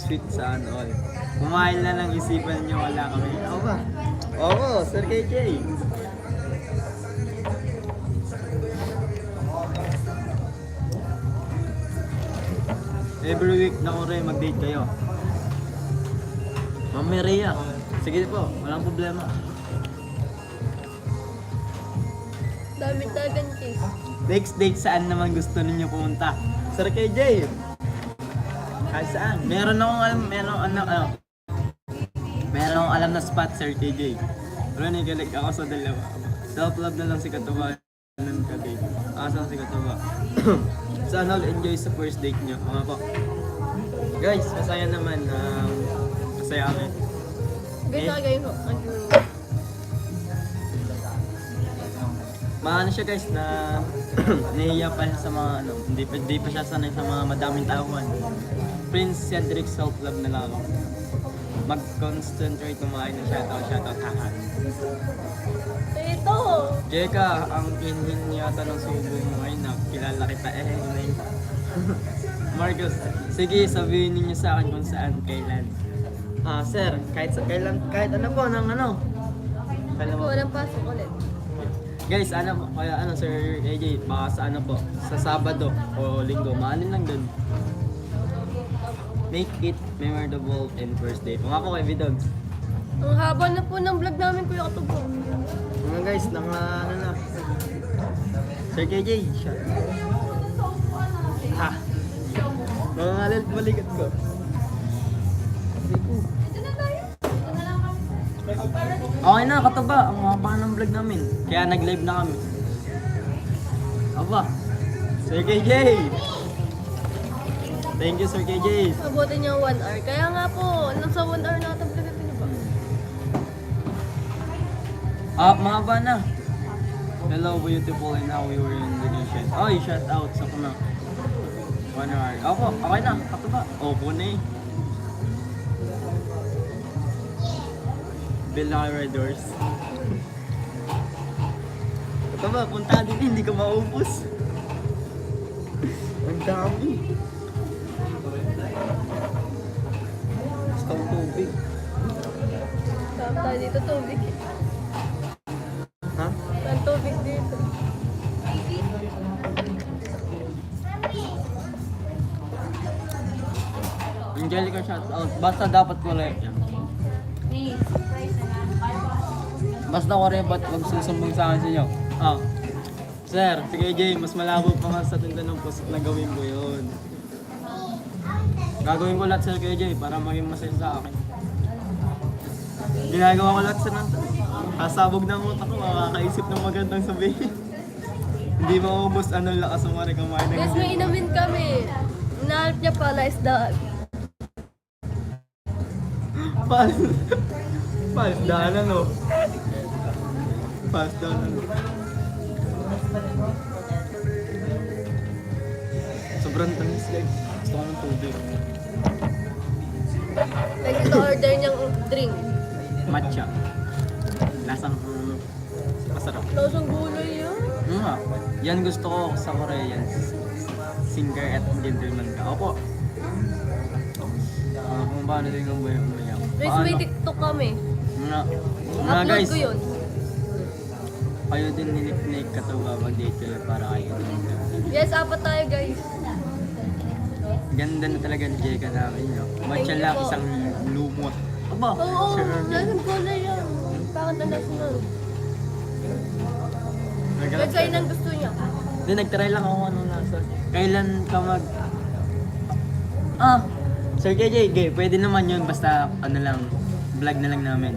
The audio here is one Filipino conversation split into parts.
sweet sa ano all. Kumain na lang isipan niyo wala kami. Ako ba? Oo, Sir KJ. Every week na ko rin mag-date kayo. Ma'am Maria. Sige po, walang problema. Dami talagang case. Next date saan naman gusto ninyo pumunta? Sir KJ. Kahit saan. Meron akong alam na spot, Sir KJ. Pero nigalig ako sa dalawa. Self-love na lang si Katuba. Ganun ka date. Asang si Katuba. Sana all enjoy sa first date nyo. Mga po. Guys, masaya naman. Masaya kami. Guys, nakagay ko. Maano siya guys na nahihiya pa siya sa mga ano, hindi pa siya sanay sa mga madaming tauhan. Prince Cedric self-love na lang ako. Mag-concentrate kumain ng shoutout, haha. Ito! Jeka, ang kinhin yata ng subo mo ngayon na kilala kita inay. Marcos, sige sabihin ninyo sa akin kung saan, kailan. Sir, kahit ano po, ng ano. Ako, walang pasok ulit. Guys, Sir AJ, baka sa ano po, sa Sabado o Linggo, maalin lang dun. Make it memorable in first date. Mga po kay Vidogs. Ang haba na po ng vlog namin, Kuya Katubo. Mga guys, ano na. Sir KJ, siya. Ha! Mga ngalal, balikat ko. Okay na, Katuba. Ang haba ng vlog namin. Kaya nag-live na kami. Aba. Sir KJ! Thank you, Sir KJ. Abutin niya 1 hour. Kaya nga po, nasa 1 hour na ito vlog natin ba? Mahaba na. Hello, beautiful, and now we were in the nation. Oy, shout out sa kuna. 1 hour. Opo, okay na. Katuba. Opo na eh. Bill na Red Doors. Katuba, punta din hindi ka maubos. Ang dami. Gusto kong tubig. Tama tayo dito, tubig. Ha? Ang tubig dito. Angelica, shout out. Basta dapat correct yan. Basta correct, ba't magsusumbong sa akin sa inyo? Sir, si KJ, mas malabo pa nga sa tinda ng post na gawin ko yun. Gagawin ko lahat, Sir KJ, para maging masaya sa akin. Ginagawa ko lahat sa nanta. Kasabog ng utak ko, makakaisip ng magandang sabihin. Hindi maubos anong lakas mo rin kumain ng Guys, may inamin kami. Nahalap niya pala isdaan. Pasdaan ano? Pasdaan ano? Sobrang tamis guys. Gusto ko ng tubig. Like, ito order niyang drink. Matcha. Lasang masarap. Losong gulay yan. Yan gusto ko sa Korean. Singer at gentleman ka. Opo. Kung paano din ang buhay umayak. Guys, may TikTok kami. Upload Guys, ko yun. kayo din nilipnik Katuba mag-date kayo para kayo din. Yes, apat tayo guys. Ganda na talaga ni Jeka namin yun. Matcha Thank you lang po. isang lumot. Aba, Oo, Sir lasang gulay yan. Bakit ang nasunod? Guys, Nagkalat kayo nang gusto niya. Hindi, nagtry lang ako ano nasa. Kailan ka Sir KJ, pwede naman yun basta ano lang, vlog na lang namin.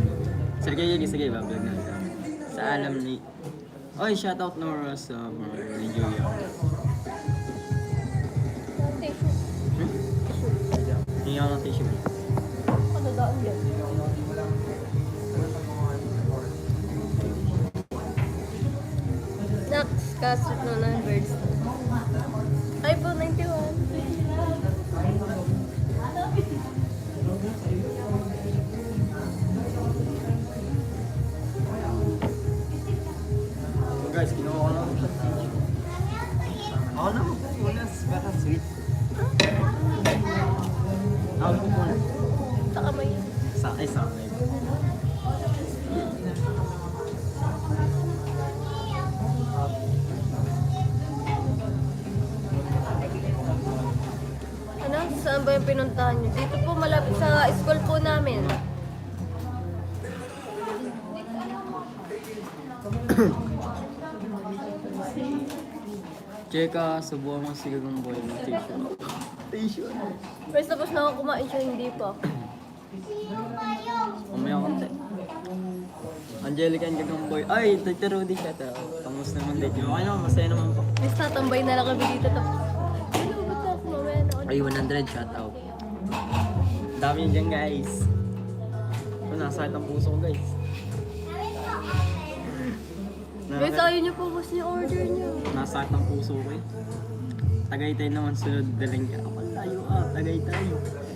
Sir KJ, sige ba, vlog na lang. Sa alam ni... Oy, shoutout Nora sa mga Nigeria. Hindi ako ng tissue. Ano daan yan? Next, kasut na ng birds. iPhone 91. So guys, kinuha ko lang sa tissue. Ako na, muna, para sweet. Ako po muna. guys sa live. Ano? Saan ba yung pinuntahan niyo? Dito po malapit sa school po namin. Cheka, subuhan mo si Gagong Boy ng tissue. Tissue. First tapos na ako kumain siya, hindi pa. Mamaya konti. Angelica and Gagong Boy. Ay, Tito Rudy siya to. Kamusta naman date niyo? Okay naman, masaya naman po. Guys, natambay na lang kami dito. Tapos, ano ba ito ako mamaya na? Ay, 100 shout out. Dami yun dyan guys. Ito, nasa ang puso ko guys. Guys, ayaw niyo po boss yung order niyo. Nasa ang puso ko eh. Tagaytay naman sunod daling ka. Ako layo Tagaytay.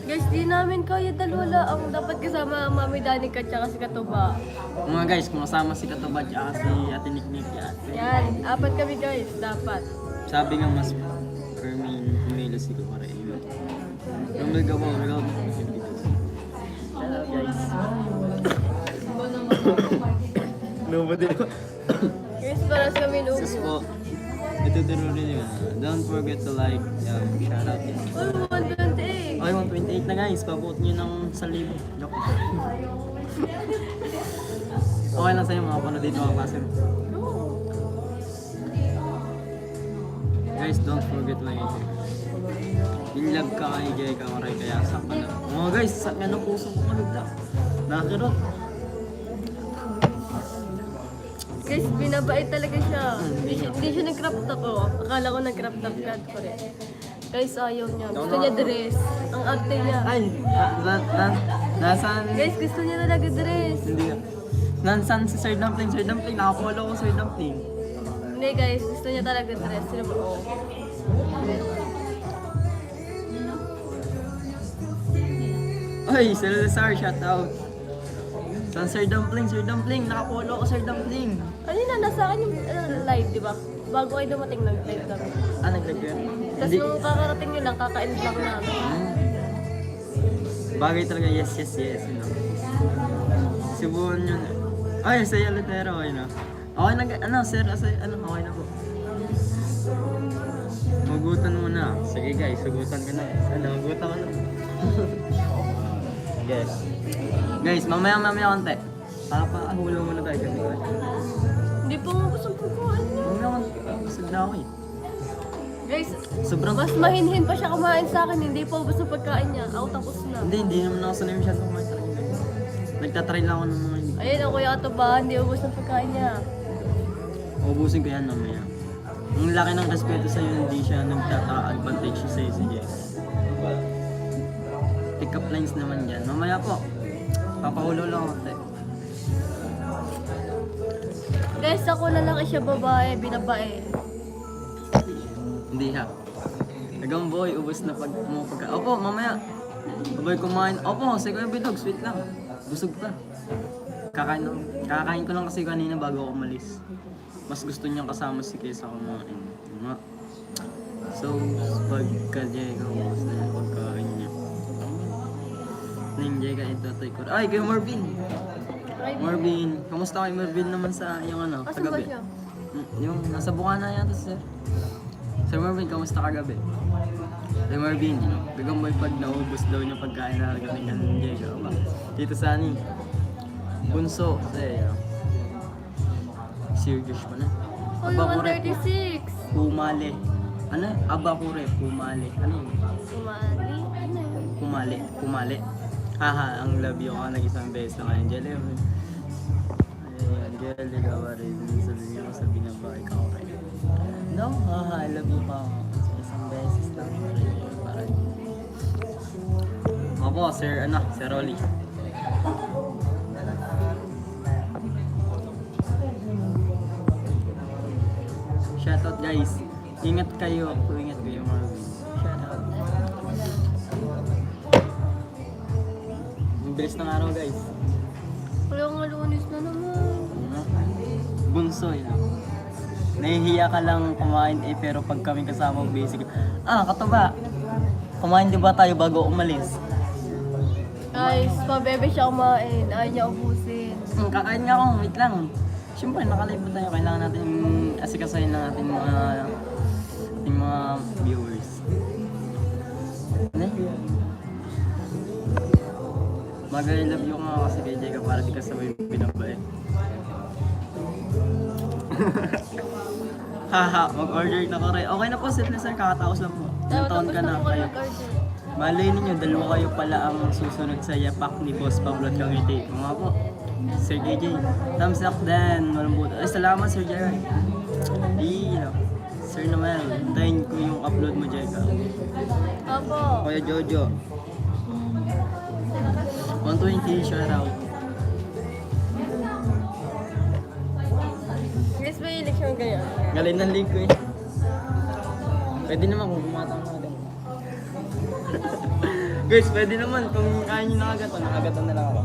Guys, di namin kaya dalawa ang dapat kasama ang Mami Danica tsaka si Katuba. Mga guys, kung kasama si Katuba at si Ate Niknik yan. Yan, apat kami guys, dapat. Sabi nga mas Fermin Humelo si Kumara Ewa. Rumil ka po, rumil ka po. Shout out guys. Nobody. Guys, para sa kami Sus lugo. po. Ito rin yun. Don't forget to like. Shout out guys. Oh, 128. Okay, 128 na guys. Pabuot nyo ng 1,000. Joke. Okay lang sa'yo mga panood dito mga klase. Guys, don't forget like it. Inlove ka kay Jay Kamaray kaya sa na. Mga guys, sa ng puso ko maganda. Nakakirot. Guys, binabait talaga siya. Hindi siya nag-crop top oh. Akala ko nag-crop top God ko rin. Guys, ayaw niya. Gusto niya dress. Ang arte niya. Ay, nasaan? Guys, gusto niya talaga dress. Hindi ka. Nasaan si Sir Dumpling? Sir Dumpling, nakapolo ko Sir Dumpling. Hindi guys, gusto niya talaga dress. Sino ba? Oh. Oy, Sir Lazar, shout out. Saan Sir Dumpling? Sir Dumpling, nakapolo ko Sir Dumpling. Ano na, nasa akin yung live, di ba? Bago kayo dumating, nag-live kami. Naglagyan? Tapos nung kakarating nyo lang, kaka-end lang namin. Bagay talaga, yes, yes, yes. You know. Subuhan nyo na. Ay, sa Yalitero, okay na. Okay na, sir, okay na po. Magutan mo na. Sige guys, sugutan ka na. Magutan ka na. Yes. Guys, mamaya konti. Papahulo muna tayo kasi. Hindi po nga gusto pagkuhan niya. Mamaya konti. Busog na ako eh. Guys, Sobrang... mas mahinhin pa siya kumain sa akin. Hindi po gusto pagkain niya. Ako tapos na. Hindi naman ako sanay masyado kumain talaga. Nagtatry lang ako ng mga hindi. Ayun, ako yung atuba. Hindi ubos ng pagkain niya. Ubusin ko yan mamaya. Ang laki ng respeto sa'yo, hindi siya nagtata-advantage siya sa'yo, sige. Pick up lines naman yan. Mamaya po, papahulo lang ako. Guys, ako na lang siya babae, binabae. Hindi ha. Nagang boy, ubos na pagka. Opo, mamaya. Babay kumain. Opo, sige yung bilog, sweet lang. Busog pa. Kakain ko lang kasi kanina bago ako umalis. Mas gusto niyang kasama si kaysa kumain. Diba? So, pagka-Jay ka, ubos na yung pagkain niya. Nang-Jay ka, itotoy ko. Ay, kayo Marvin! Marvin, kamusta kay Marvin naman sa yung ano, Asan ba kagabi? siya? Yung nasa Bukana yata sir. Sir Marvin, kamusta kagabi? Sir Marvin, biglang boy pag naubos daw niya pagkain na galing ng Diego. Dito sa anin, Bunso, kasi serious pa na. Uy, 136! Pumali. Ano? Abakure, pumali. Ano yun? Sumali? Ano yun? Pumali. Haha, ang love you ka nag-isang beses na kay Angela. Ay, Angela, gawa rin. Sabi niya ako sa binabahay ka okay. No, haha, I love you ka. Isang beses lang. Parang... Opo, Sir Rolly. Shoutout guys. Ingat kayo Marvin. Shoutout. Ang bilis ng araw guys. Wala nga lunis na naman. Bunso yun. Nahihiya ka lang kumain pero pag kami kasama basic. Katuba. Kumain di ba tayo bago umalis? Guys, pabebe siya kumain. Ayaw niya ubusin. Kakain nga ako, wait lang. Siyempre, nakalive tayo. Kailangan natin asikasahin ng ating mga viewers. Ano? Mag-I love you nga kasi kay Jeka para di ka sabay binabae. Haha, mag-order na ko rin. Okay na po, simple sir, kakataos lang po. Ilang taon ka na kayo? Malay ninyo, dalawa kayo pala ang susunod sa yapak ni Boss Pablo Changiti. Kung nga po, Sir JJ. Thumbs up din, malambot. Ay, salamat Sir Jerry. Sir naman, hintayin ko yung upload mo, Jeka. Opo. Kuya Jojo. 120, shoutout. Guys, may election ganyan. Galing ng link ko eh. Pwede naman kung bumatang na din. Guys, pwede naman kung kaya nyo nakagaton na lang ako.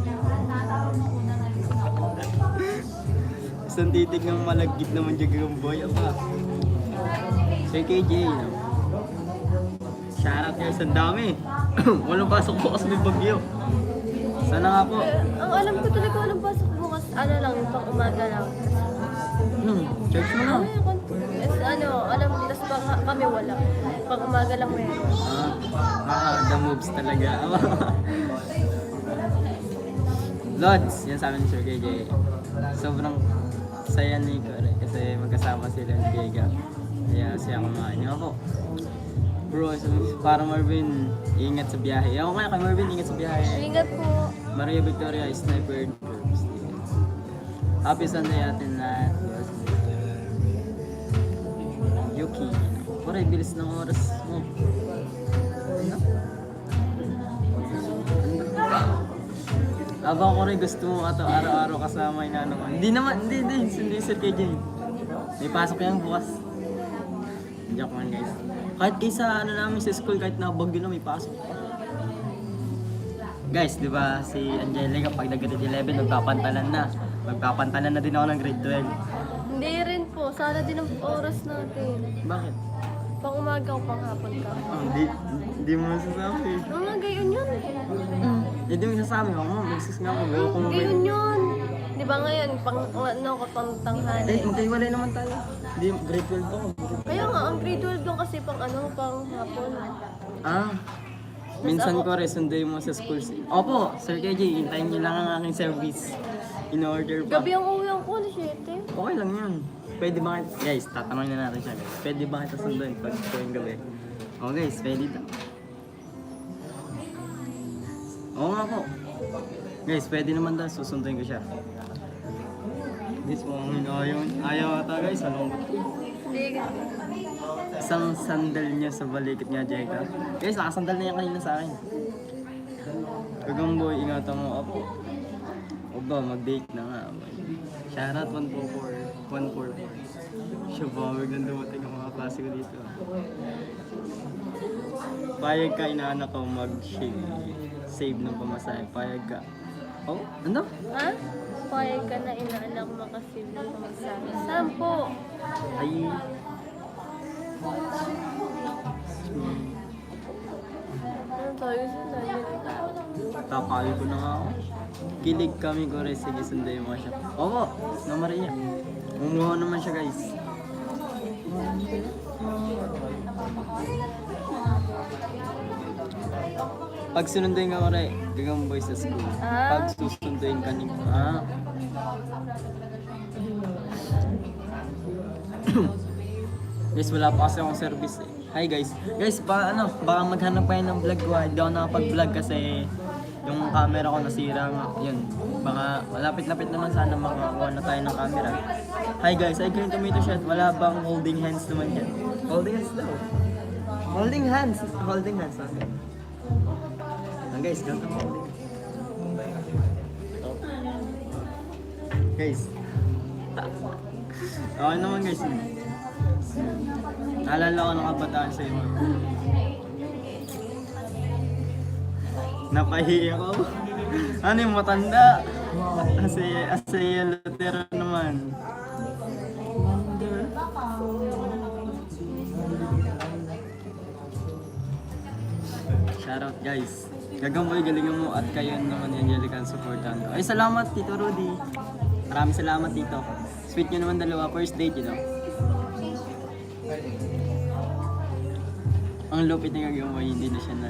Isang titig ng malagkit naman dyan ng boy. Apa? Sir KJ, no? Shoutout guys, ang dami. Walang pasok bukas may bagyo. Sana nga po. Ang alam ko talaga, walang pasok bukas. Ano lang, pang umaga lang. Church mo na. Alam, tas kami wala. Pang umaga lang meron. The moves talaga. Lods, yan sa amin ni Sir KJ. Sobrang saya ni Kore kasi magkasama sila ni Vega. Kaya siya kumain. Ako, bro, para Marvin, ingat sa biyahe. Ako kaya kay Marvin, ingat sa biyahe. Ingat po. Maria Victoria, Sniper Corps. Happy Sunday atin lahat. Yuki. Pare, bilis ng oras mo. Ano? Abang ko rin gusto mo ato araw-araw kasama yung nanong. Hindi Sir KJ. May pasok yan bukas. Joke man guys. Kahit kaysa namin sa school, kahit nabagyo na may pasok. Guys, di ba si Angelica pag nag-grade 11, magpapantalan na. Magpapantalan na din ako ng grade 12. Hindi rin po. Sana din ang oras natin. Bakit? Pang umaga o pang hapon ka. Hindi mo masasabi. Mga gayon yun. Hindi mo masasabi ako, magsis nga ako. Gawa ko Gayon yun. Di ba ngayon, pang pang tanghali. magkaiwalay naman tayo. Hindi, grade 12 ako. Kaya nga, ang grade 12 doon kasi pang pang hapon. Minsan ko rin sunday mo sa school. Opo, Sir KJ, hintayin niyo lang ang aking service. In order pa. Gabi ang uwi ko, alas 7. Okay lang yun. Pwede ba kita, guys, tatanungin na natin siya guys. Pwede ba kita sunduin pag tuwing gabi? Oo guys, pwede daw. Oo nga po. Guys, pwede naman daw, susunduin ko siya. This one, ayaw ata guys, anong Hindi. isang sandal niya sa balikit niya, Jeka. Guys, nakasandal na yan kanina sa akin. Kagang boy, ingatan mo ako. O ba, mag-date na nga. Shoutout 144. Siya ba, wag nang dumating ang mga klase ko dito. Payag ka, inaanak ko mag-save ng pamasahe. Payag ka. Oh, ano? Ha? Payag ka na inaanak makasave ng pamasahe. Sampo. Ay. Ano tayo sa Tapali ko na nga ako. Kilig kami ko rin. Sige, sunday mo siya. Opo, na Maria. Umuha naman siya guys. Pag sinunduin ka ko rin, gagang boy sa school. Pag susunduin ka niyo. Guys, wala pa kasi akong service eh. Hi guys. Guys, baka maghanap kayo ng vlog ko. Hindi ako nakapag-vlog kasi yung camera ko nasira nga. Yun. Baka malapit-lapit naman sana makakuha na tayo ng camera. Hi guys, I Green Tomato Shot. Wala bang holding hands naman yan? Holding hands daw. Holding hands. Holding hands. Okay. Guys, ganito mo holding hands. Guys. Okay naman guys. Naalala ko ng kabataan sa iyo. Napahiya ko. Ano yung matanda? Asaya Lutero naman. Shoutout guys. Gagamboy, galingan mo at kayo naman ni Angelica ang supportan ko. Ay, salamat Tito Rudy. Maraming salamat Tito. Sweet nyo naman dalawa, first date, you know. Ang lupit ni Gagamboy, hindi na siya na.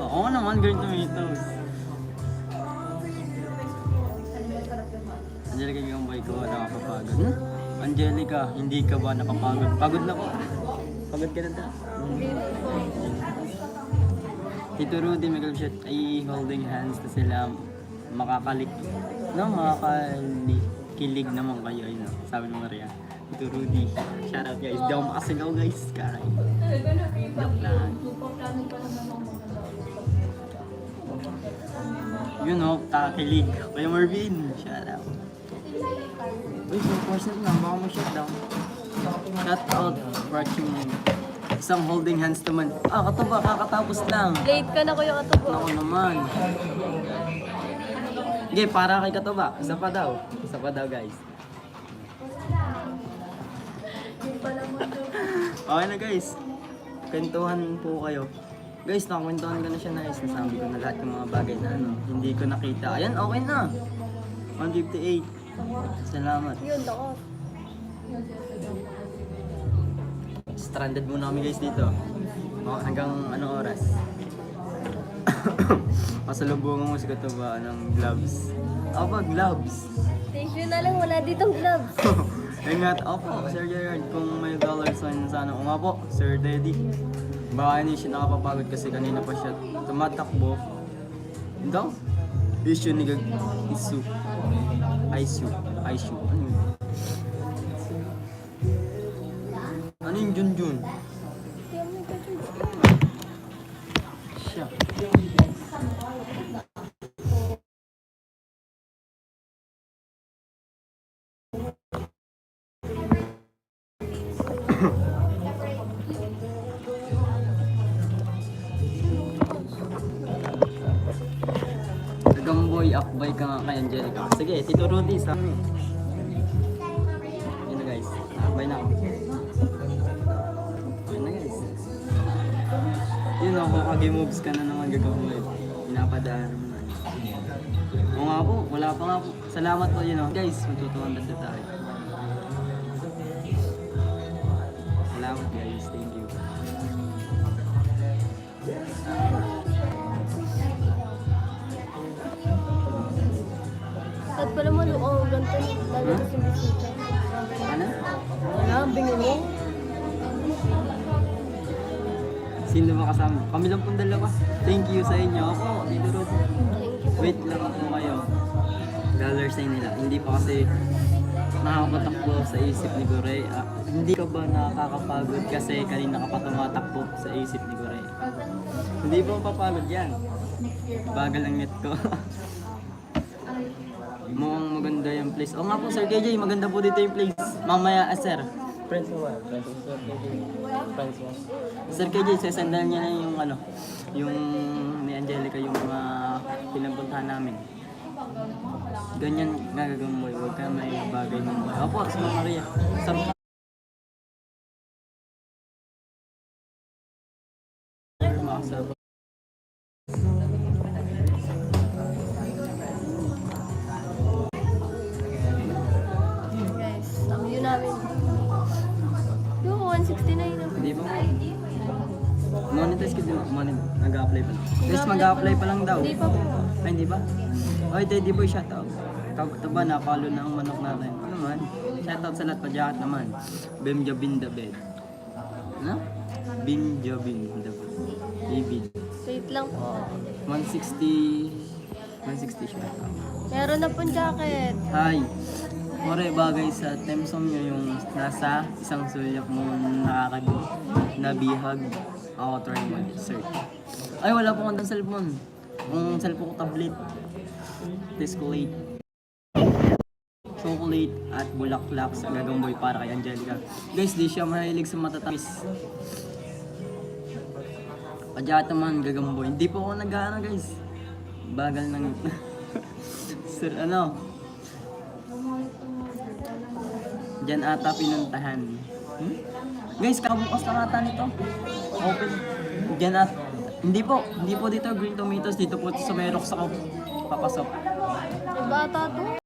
Oo naman, Girl Tomatoes. Angelica Gagamboy ko, nakakapagod. Angelica, hindi ka ba nakapagod? Pagod na ko. Pagod ka na ta. Tito Rudy, Miguel Shot ay holding hands na sila makakakilig naman kayo, no? Sabi ng Maria. Tito Rudy, shout out guys. Di ako makasigaw guys, karay. Joke lang. Yun o, kakakilig. Kuya Marvin, shout out. Uy, 4% lang, baka mag-shutdown. Shout out, watching mo. Isang holding hands naman. Katuba, kakatapos lang. Late ka na Kuya Katubo. Ako naman. Sige, para kay Katuba. Isa pa daw. Isa pa daw, guys. Okay na, guys. Kwentuhan po kayo. Guys, nakakwentuhan ko na siya, nice. Nasabi ko na lahat ng mga bagay na hindi ko nakita. Ayan, okay na. 158. Salamat. Yun, ako. Stranded muna kami guys dito. Hanggang anong oras? Pasalubungan mo si Katuba ng gloves. Gloves. Tissue na lang, wala ditong gloves. Ingat. Sir Gerard, kung may dollar sign sana. Po, Sir Teddy. Baka hindi siya nakapapagod kasi kanina pa siya tumatakbo. Ikaw? Issue ni Gag... Issue. Issue. Ano yun? Ano yung Junjun? Siya. Gagamboy, akbay ka nga kay Angelica. Sige, Tito Rudy, sa amin. Yun na guys, akbay na ako. Yun na guys. Yun ako, kagi-moves ka na naman Gagamboy. Pinapadaan naman. Oo nga po, wala pa nga po. Salamat po yun o. Guys, magtutuwan na tayo. Salamat guys, thank you. At pala mo, ganito. Lalo kasi bisita. Ano? Wala, bingin mo. Sino ba kasama? Kami lang pong dalawa. Thank you sa inyo. Ako, Tito Rudy. Wait lang po kayo. Dollar sign nila. Hindi pa kasi nakakapatakbo sa isip ni Goray. Hindi ka ba nakakapagod kasi kanina ka pa tumatakbo sa isip ni Goray? Hindi ba mapapagod yan? Bagal ang net ko. Mukhang maganda yung place. Oo nga po Sir KJ, maganda po dito yung place. Mamaya, sir. Friends mo ba? Friends mo. Sir KJ, sasandalan niya na yung ni Angelica, yung mga pinapuntahan namin. Ganyan gagawin mo, huwag ka may bagay mo. Opo, sa Maria. Guys, ang yun namin. Yung 169 na. Hindi ba? Monetize ka din. Nag-a-apply pa lang. Guys, mag-a-apply pa lang daw. Hindi pa po. Ay, hindi ba? Oy, Teddy Boy, shoutout. Ito ba, napalo na ang manok natin. Ano naman? Shoutout sa lahat, padyakat naman. Benjabin the bed. Ano? Benjabin the bed. David. Wait lang po. 160 siya. Meron na pong jacket. Hi. More bagay sa temsom nyo yung nasa isang sulyak mo nabihag. Ako try mo search. Ay, wala po kong cellphone. Kung cellphone ko tablet. Discolate. Chocolate at bulaklak sa Gagamboy para kay Angelica. Guys, di siya mahilig sa matatamis. Padyakat naman Gagamboy. Hindi po ako nag-ano guys. Bagal ng... Sir, ano? Diyan ata pinuntahan. Guys, kabukas na ata nito. Open. Hindi po dito Green Tomatoes, dito po sa Merox ako papasok. Bata to.